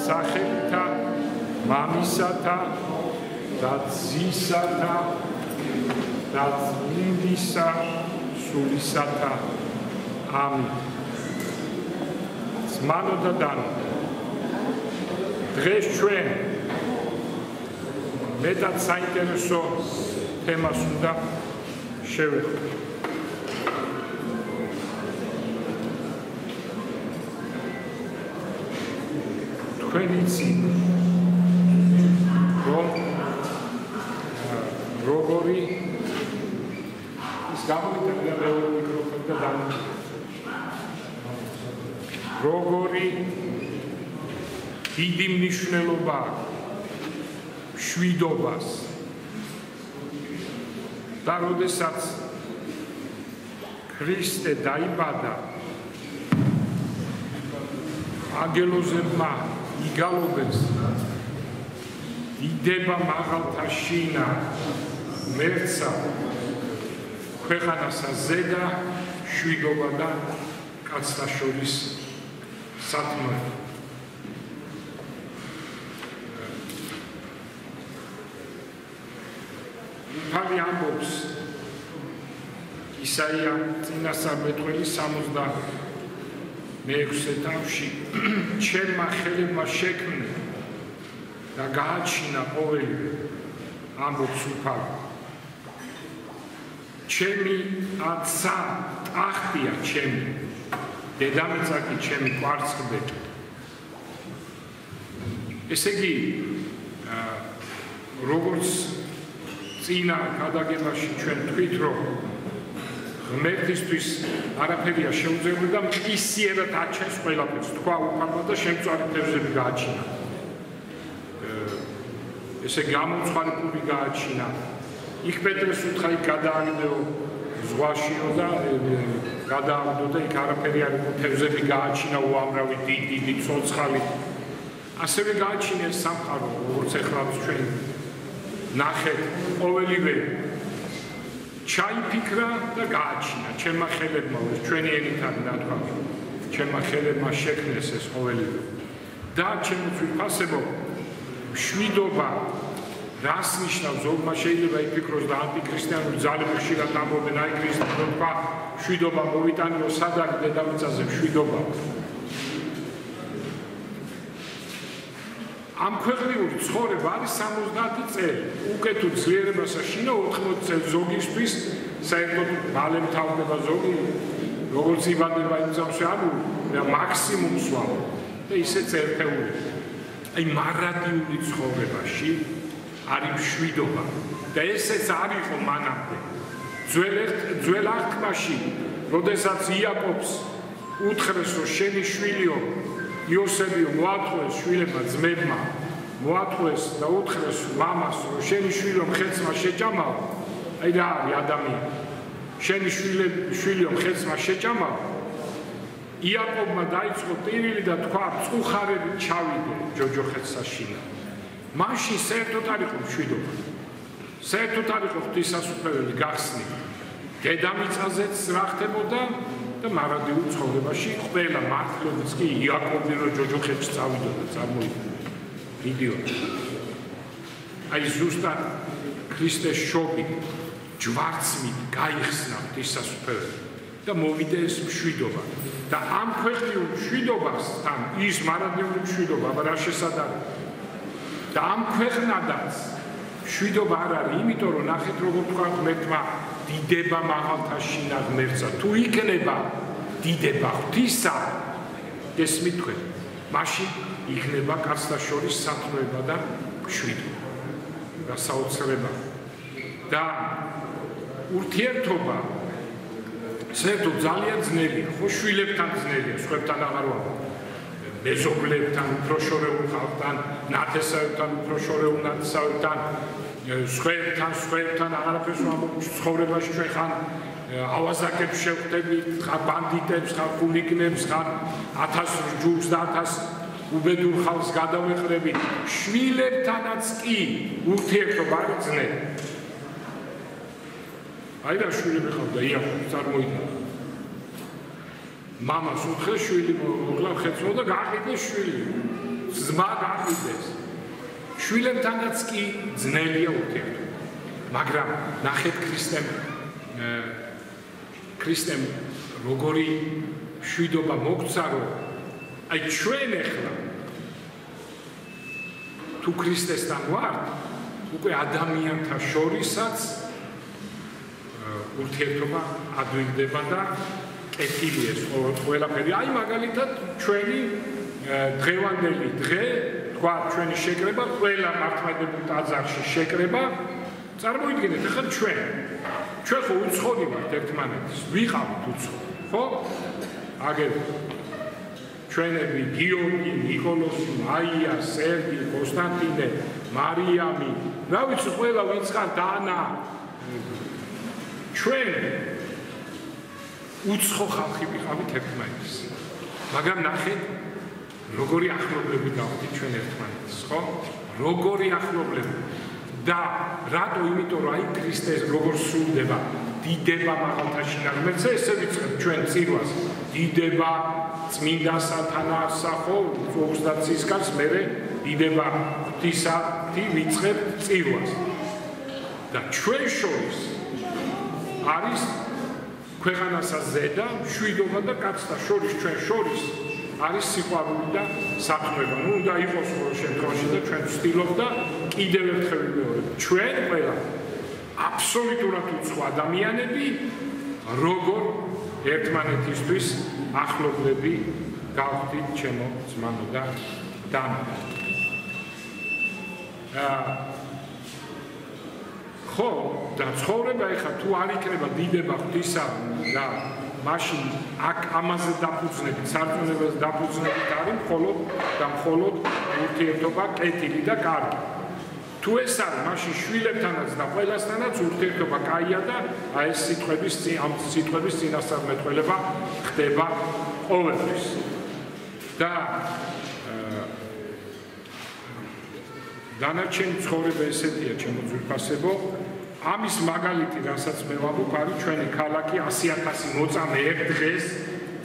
სახელითა მამისათა და ძისათა და წმინდისა სულისათა ამინ. ძმანო და დანო, დღეს ჩვენ მეტად საინტერესო თემას უნდა შევეხოთ. თქვენ იცით, რომ როგორი ის გამოვიდა მეორე მიკროფონი და დამოუკიდებლად. როგორი დიდი მნიშვნელობა მშვიდობას და როდესაც ქრისტე დაიბადა, ანგელოზებმა იგალობეს, იდება მაღალთა შინა მერცა ქვეყანასა ზედა მშვიდობა და კაცთა შორის სათმო. თავი ამბობს ისაია წინასწარმეტყველი 66 თავში, ჩემმა ხელებმა შექმნე და გააჩინა ყოველივე, ამბობს უფალი. ჩემი ცა ტახტია ჩემი, დედამიწა კი ჩემი კვარცხლბეკი. ესე იგი, როგორც წინა გადაგებაში ჩვენ თქვით, რომ ღმერთისთვის არაფერია შეუძლებელი და მყისიერად აჩენს ყველაფერს, თქვა უფალმა და შემწვარი თევზები გააჩინა. ესე გამოცხადებული გააჩინა. იქ პეტრეს უთხრა, იქ გადააგდეო ზღვაშიო და გადააგდო და იქ არაფერი არ იყო, თევზები გააჩინა უამრავი, დიდი ცოცხალი. ასევე გააჩინა სამყარო, როგორც ეხლა ჩვენ ნახეთ, ყოველივე ჩაიფიქრა და გააჩინა. ჩემმა ხელებმა, ჩვენი ენით არის ნათქვა, ჩემმა ხელებმა შექმნეს ეს ყოველივე. და ჩემს ვიფასებო, მშვიდობა რას ნიშნავს? ზოგმა შეიძლება იფიქროს და ანტიქრისტიანული ძალები ხშირად ამბობენ, აი ქრისტიანობა თქვა, მშვიდობა მოვიტანილო, სად არის დედამიწაზე მშვიდობა? ამ ქვეყნიური ცხოვრება არის 70 წელი. უკეთო ძლიერებასა შინა 80 წელი ზოგისთვის, საერთოდ მალე მთავრდება ზოგი, როგორც იბადება იმ წამსვე, ანუ მაქსიმუმს ვამბობ და ისეც ერთეული. აი მარადიული ცხოვრებაში არის მშვიდობა და ესეც არ იყო მანამდე. ძველ აღთქმაში, როდესაც იაკობს უთხრეს, რომ შენი შვილიო იოსებიო მოათხოვეს შვილებმა ძმებმა, მოათხოვეს და უთხრეს მამას, რომ შენი შვილიო მხეცმა შეჭამაო, აი რა არის ადამიანი, შენი შვილიო მხეცმა შეჭამაო, იაკობმა დაიწყო ტირილი და თქვა, წუხარები ჩავიდე ჯოჯოხეთსა შინა. მაშინ საერთოდ არ იყო მშვიდობა, საერთოდ არ იყო ღვთისმსახურებელი გახსნი. დედამიწაზეც რა ხდებოდა და მარადიულ ცხოვრებაში ყველა მართლობიც კი იაკობი რო ჯოჯოხეთში წავიდოდა, წამოიდა. იდიოტი. აი ზუსტად ქრისტეს შობი ჯვარცმით გაიხსნა ღვთისმსახურებელი და მოვიდა ეს მშვიდობა. და ამ ქვეყნიურ მშვიდობასთან ის მარადიული მშვიდობა, აბა რა შესაძლოა. და ამ ქვეყნადაც მშვიდობა არ არის, იმიტომ რომ ნახეთ როგორ თქვა ღმერთმა, დიდება მაღალთა შინა ღმერთსა. თუ იქნება დიდება ღვთისა, გესმით თქვენ, მაშინ იქნება კაცთა შორის სათნოება და მშვიდობა. გასაოცრება და ურთიერთობა საერთოდ ძალიან ძნელია, ხო შვილებთან ძნელია, სხვებთან აღარ ვამბობ. მეზობლებთან, უფრო შორეულ ხალხთან, ნათესავებთან, უფრო შორეულ ნათესავებთან, სხვებთან აღარაფერს ვამბობ. ცხოვრებაში ჩვენ ხან ავაზაკებს შევხვდებით, ხან ბანდიტებს, ხან ხულიგნებს, ხან 1000 ჯგუფს და 1000 უბედურ ხალხს გადავეყრებით. შვილებთანაც კი ურთიერთობა არის ძნელი. აი რა შვილები ხავდა, იაკობი წარმოიდგა. მამას უთხრეს შვილი მოგლა ხეცო და გაყიდე შვილი. ზმა გაყიდეს. შვილებთანაც კი ძნელია ურთიერთობა. მაგრამ ნახეთ ქრისტემ როგორი მშვიდობა მოგცა, რომ აი ჩვენ ახლა თუ ქრისტესთან ვართ, უკვე ადამიანთა შორისაც ურთიერთობა ადვიგდება და კეთილია ყველაფერი. აი მაგალითად ჩვენი დღევანდელი დღე, თქვა ჩვენი შეკრება, ყველა მართლმადიდებლურ ტაძარში შეკრება. წარმოიდგინეთ, ახლა ჩვენ ხო უცხოდი ვართ ერთმანეთის, ვიყავით უცხოდი, ხო? აგერ ჩვენები გიორგი, ნიკოლოზი, მაია, სერგი, კონსტანტინე, მარიამი, რა ვიცი, ყველა ვინც ხარ დანა. ჩვენ უცხო ხალხი ვიყავით ერთმანეთის. მაგრამ ნახეთ, როგორი ახლობლები გავხდით ჩვენ ერთმანეთის, ხო? როგორი ახლობლები. და რატო? იმიტომ რომ აი ქრისტეს როგორ სრულდება, დიდება მაღალთაში და მეც ესე ვიწყებ ჩვენ წირვას, დიდება წმინდა სათანასა ხო, 30 გარს მერე დიდება ღვთისათი ვიწყებ წირვას. და ჩვენ შორის არის ქვეყანასა ზედა მშვიდობა და კაცთა შორის ჩვენ შორის არის სიყვარული და საქმრება. ნუ უნდა იყოს ყოველ შემთხვევაში და ჩვენ ვცდილობ და კიდევ ერთხელ ვიმეორებ. ჩვენ ყველა აბსოლუტურად უცხო ადამიანები, როგორ ერთმანეთისთვის ახლობლები გავხდით ჩემო ძმანო და დანა. ხო, და ცხოვრება ეხლა თუ არ იქნება დიდება ღვთისა და მაშინ აქ ამაზე დაფუძნებით, სარწმუნოებას დაფუძნებით არის მხოლოდ ურთიერთობა კეთილი და კარგი. თუ ეს არის, მაშინ შვილებთანაც და ყველასთანაც ურთიერთობა კაია და აი ეს ამ სიტყვების წინასწარმეტყველება ხდება ყოველთვის. და დანარჩენი ცხოვრება ესეთია, ჩემო ძვირფასებო, ამის მაგალითი, რასაც მე ვამბობ, არის ჩვენი ქალაქი 100,000 მოწამე ერთ დღეს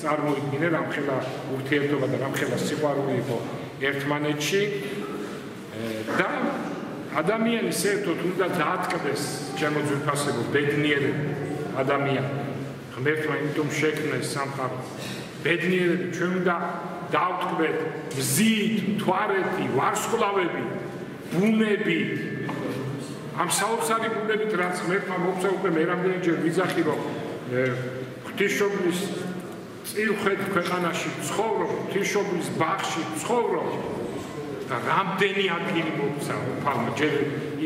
წარმოიდგინე, რამხელა ურთიერთობა და რამხელა სიყვარული იყო ერთმანეთში და ადამიანი საერთოდ უნდა დაატკბეს, ჩემო ძვირფასებო, ბედნიერები ადამიანი. ღმერთმა იმიტომ შექმნეს სამყარო. ბედნიერები ჩვენ უნდა დავტკბეთ მზით, მთვარეთი, ვარსკვლავები, ბუნები. ამ საოცარი ბუნებით, რაც ღმერთმა მოგცა, უკვე მე რამდენჯერ ვიძახი, რომ ღვთისმშობლის წილხვედ ქვეყანაში ვცხოვრობ, ღვთისმშობლის ბაღში ვცხოვრობ და რამდენი ადგილი მოგცა, უფალმა, ჯერ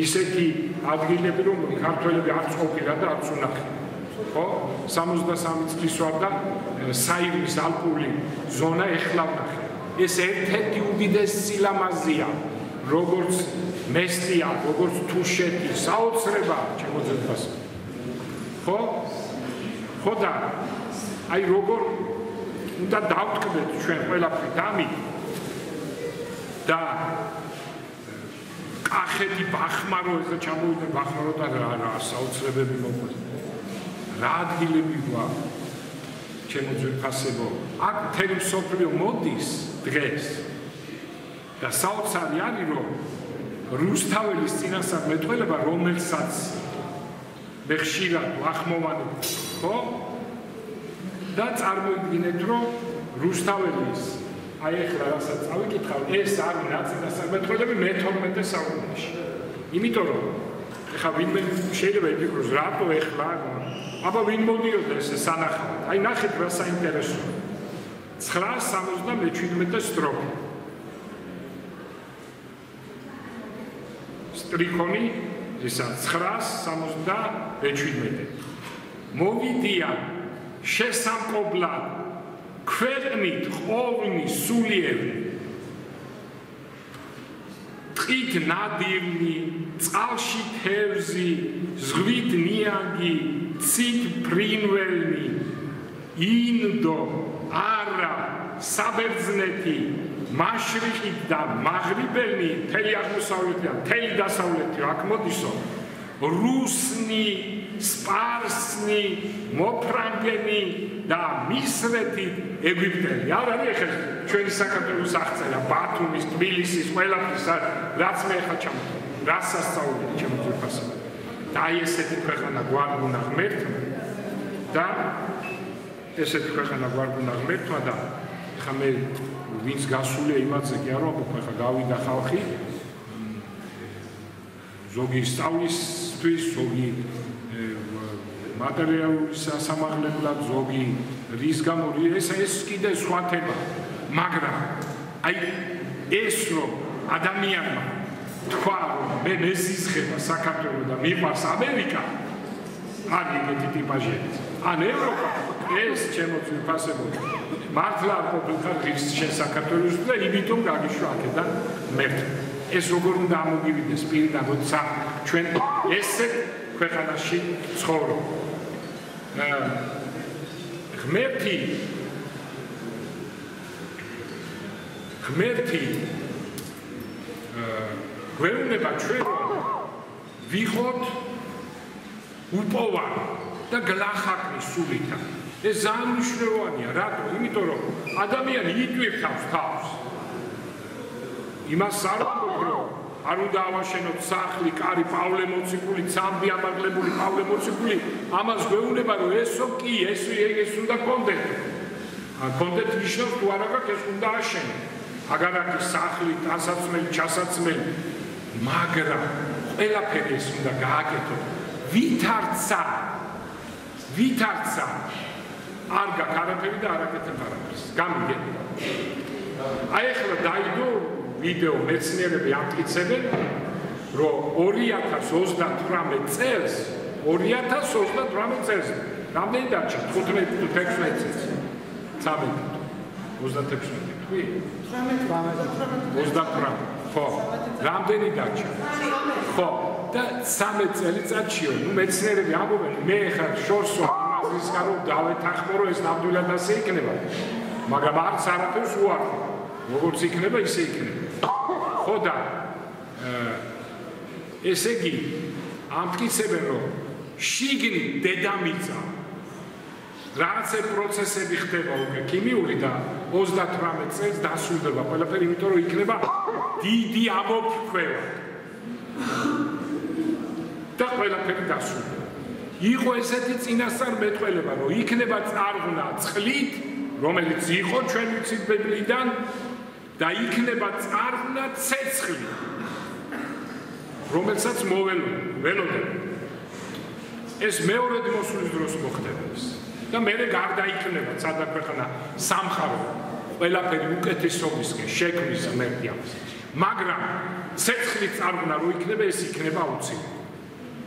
ისეთი ადგილები, რომ ქართველები არც ყოფილა და არც უნახე. ხო? 63 წლის ვარ და საირმის ალპური ზონა ეხლა ვნახე. ეს ერთ-ერთი უდიდესი სილამაზეა, როგორც მესტია, როგორც თუშეთი, საოცრება, ჩემო ძვირფასო. ხო? ხო და აი როგორ უნდა დავტკბეთ ჩვენ ყველაფრით ამით და კახეთი ბახმარო, ეხლა ჩამოვიდა ბახმარო და რა საოცრებები მოყვეს. რა ადგილები გვაქვს, ჩემო ძვირფასებო. აქ მთელი მსოფლიო მოდის დღეს და საოცარი არის, რომ რუსთაველის წინასწარმეტყველება, რომელსაც მე ხშირად ვახმოვანებ, ხო? და წარმოიდგინეთ, რომ რუსთაველის აი ეხლა რასაც წავიკითხავ, ეს არის ნაწინასწარმეტყველები მე-12 საუკუნეში. იმიტომ რომ ეხლა ვინმე შეიძლება იფიქროს, რატო ეხლა, აბა ვინ მოდიოდა ეს სანახავად. აი ნახეთ რა საინტერესოა. 977 სტროფა. სტრიქონი ისა 977. მოვიდიან შესამკობლად ქვეყნით ხოვნი სულიერი ტყით ნადირნი წყალში თევზი ზღვით ნიანგი ცით ფრინველნი ინდო არა საბერძნეთი მაშრიყით და მაღრიბელნი მთელი აღმოსავლეთი და მთელი დასავლეთი აქ მოდისო რუსნი, სპარსნი, მოფრანგენი და მისრეთი ეგვიპტელი. არ არის ეხლა ჩვენი საქართველოს აღწერა ბათუმის, თბილისის, ყველაფრის რაც მე ხა ჩამოთვალე. რას ასწავლეთ ჩემო ძვირფასებო. და აი ესეთი ქვეყანა გვარგუნა ღმერთმა და ესეთი ქვეყანა გვარგუნა ღმერთმა და ხა მე ვინც გასულია იმაზე კი არ ვამბობ, ხა გავიდა ხალხი ზოგი სწავლისთვის, ზოგი მატერიალური სასამართლებლად, ზოგი რის გამო ეს კიდე სხვა თემა, მაგრამ აი ეს რომ ადამიანმა თქვა რომ მე მესიზღება საქართველოს და მიყვარს ამერიკა, არ ეგეთი ტიპაჟია. ან ევროპა ეს ჩემო ძვირფასებო მართლა არ ყოფილიყო ღირს შენ საქართველოს და იმიტომ გაგიშვა აქედან მერტ. ეს როგორ უნდა ამოგივიდეს პირიდან, როცა ჩვენ ესე ქვეყანაში ცხოვრობ. ღმერთი გვეუბნება ჩვენ ვიყოთ უპოვარ და გლახაკნის სულითა. ეს ძალიან მნიშვნელოვანია, რატო? იმიტომ რომ ადამიანი იტვირთავს თავს. იმას არ ვამბობ, რომ არ უნდა ავაშენოთ სახლი, კარი, პავლე მოციქული, ცამბი ამაღლებული პავლე მოციქული, ამას გვეუბნება, რომ ესო კი, ეს უნდა კონდეთ. კონდეთ ნიშნავს თუ არა გაქვს, ეს უნდა აშენო. აგარ აქვს სახლი, დასაცმელი, ჩასაცმელი, მაგრამ ყველაფერი ეს უნდა გააკეთო. ვითარცა არ გაქვს არაფერი და არ აკეთებ არაფერს. გამიგეთ? აი ახლა დაიდო ვიდეო მეცნიერები ამტკიცებენ, რომ 2038 წელს რამდენი დარჩა? 15 თუ 16 წელს. 36 თქვი? 38. ხო. რამდენი დარჩა? ხო. და 13 წელიწადშიო, ნუ მეცნიერები ამბობენ, მე ხარ შორსო იმას რომ დავეთანხმო, ეს ნამდვილად ასე იქნება. მაგრამ არც არაფერს უარყო. როგორც იქნება, ისე იქნება. ხო და ესე იგი ამტკიცებენ, რომ შიგნით დედამიწა რაღაცე პროცესები ხდება უკვე ქიმიური და 38 წელს დასრულდება ყველაფერი, იმიტომ რომ იქნება დიდი ამოფრქვევა. და ყველაფერი დასრულდება. იყო ესეთი წინასწარმეტყველება, რომ იქნება წარღვნა წყლით, რომელიც იყო ჩვენ ვიცით ბიბლიდან და იქნება წარღვნა ცეცხლით, რომელსაც ველოდებ. ეს მეორედ მოსვლის დროს მოხდება ეს. და მერე გარდაიქმნება სადა ქვეყანა სამხარო ყველაფერი უკეთესობისკენ შექმნის ღმერთი ამას. მაგრამ ცეცხლით წარღვნა რო იქნება, ეს იქნება აუცილებელი.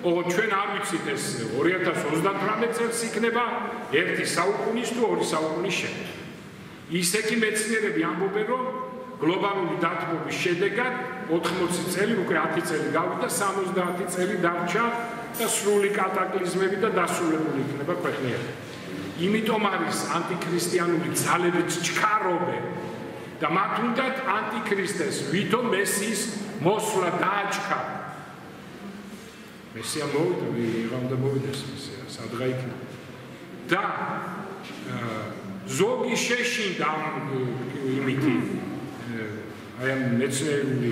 ჩვენ არ ვიცით ეს 2038 წელს იქნება 1 საუკუნის თუ 2 საუკუნის შემდეგ. ისე კი მეცნიერები ამბობენ, რომ გლობალური დათბობის შედეგად 80 წელი, უკვე 10 წელი გავიდა, 70 წელი დარჩა და სრული კატაკლიზმები და დასრულებული იქნება ქვეყნიერება. იმიტომ არის ანტიქრისტიანული ძალებით ჩქარობენ და მათ უნდათ ანტიქრისტეს ვითომ მესიის მოსვლა დააჩქარა. მესია მოვიდა, ვიღა უნდა მოვიდეს მესია, სადღა იქნება. და ზოგი შეშინდა იმითი, აი ამ მეცნიერული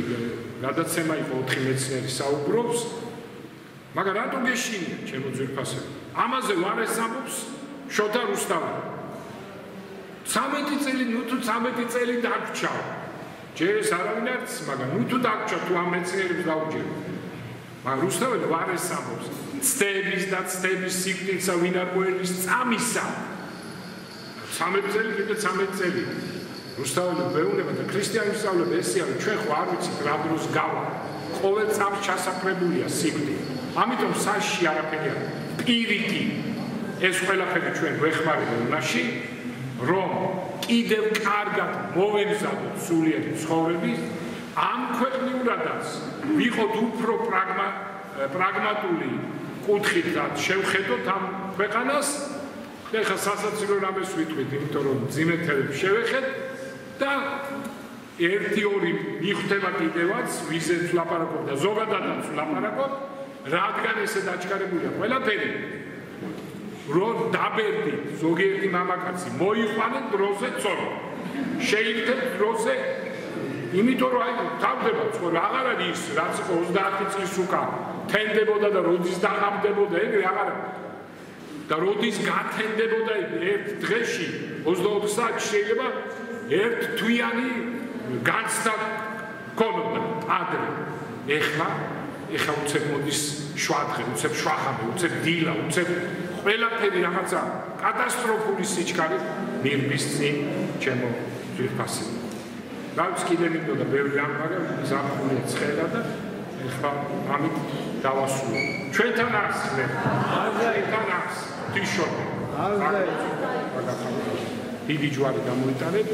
გადაცემა იყო 4 მეცნიერი საუბრობს, მაგრამ რატო გეშინია, ჩემო ძვირფასებო? ამაზე ვარეს ამბობს შოთა რუსთაველი. 13 წელი, ნუ თუ 13 წელი დაგვრჩა. ჯერ ეს არავინ არც, მაგრამ ნუ თუ დაგვრჩა, თუ ამ მეცნიერებს დაუჯერე. მაგრამ რუსთაველი ვარეს ამბობს ცდების და ცდების სიკვდილსა ვინ არ მოერგვის წამისა. 13 წელი, კიდე 13 წელი. რუსთაველი მეუბნება და ქრისტიანული სწავლება ესე არის, ჩვენ ხო არ ვიცით რა დროს გავა. ყოველ წამს ჩასაფრებულია სიკვდილი. ამიტომ საშში არაფერი არ. პირიქით ეს ყველაფერი ჩვენ გვეხმარება იმაში, რომ კიდევ კარგად მოვემზადოთ სულიერი ცხოვრების, ამ ქვეყნიურადაც ვიყოთ უფრო პრაგმატული კუთხით და შევხედოთ ამ ქვეყანას. და ეხლა სასაცილო რამეს ვიტყვით, იმიტომ რომ ძიმეთელებს შევეხეთ და 1-2 მიხვდება კიდევაც, ვიზეც ვლაპარაკობ და ზოგადადაც ვლაპარაკობ, რადგან ესე დაჩქარებულია ყველაფერი რომ დაბერდით ზოგიერთი მამაკაცი მოიყვანენ დროზე წონა შეიძლება დროზე იმიტომ რომ აი თავდება ცხოვრება აღარ არის რაც იყო 30 წლის უკან თენდებოდა და როდის დაღამდებოდა ეგრე აღარ და როდის გათენდებოდა ერთ დღეში 24 საათში შეიძლება ერთ თვიანი განცდა ქონოდა ადრე ეხლა უცებ მოდის შვადღე უცებ შვახამე უცებ დილა უცებ ყველაფერი რაღაცა კატასტროფული სიჩქარე მიღბის წინ ჩემო ძვირფასი რაც კიდე მინდოდა ბევრი რამ მაგრამ ზაფხული ცხელა და ეხლა ამით დავასრულე ჩვენთან არსებენ ჩვენთან არს თიშოთი დიდი ჯვარი გამოიტანეთ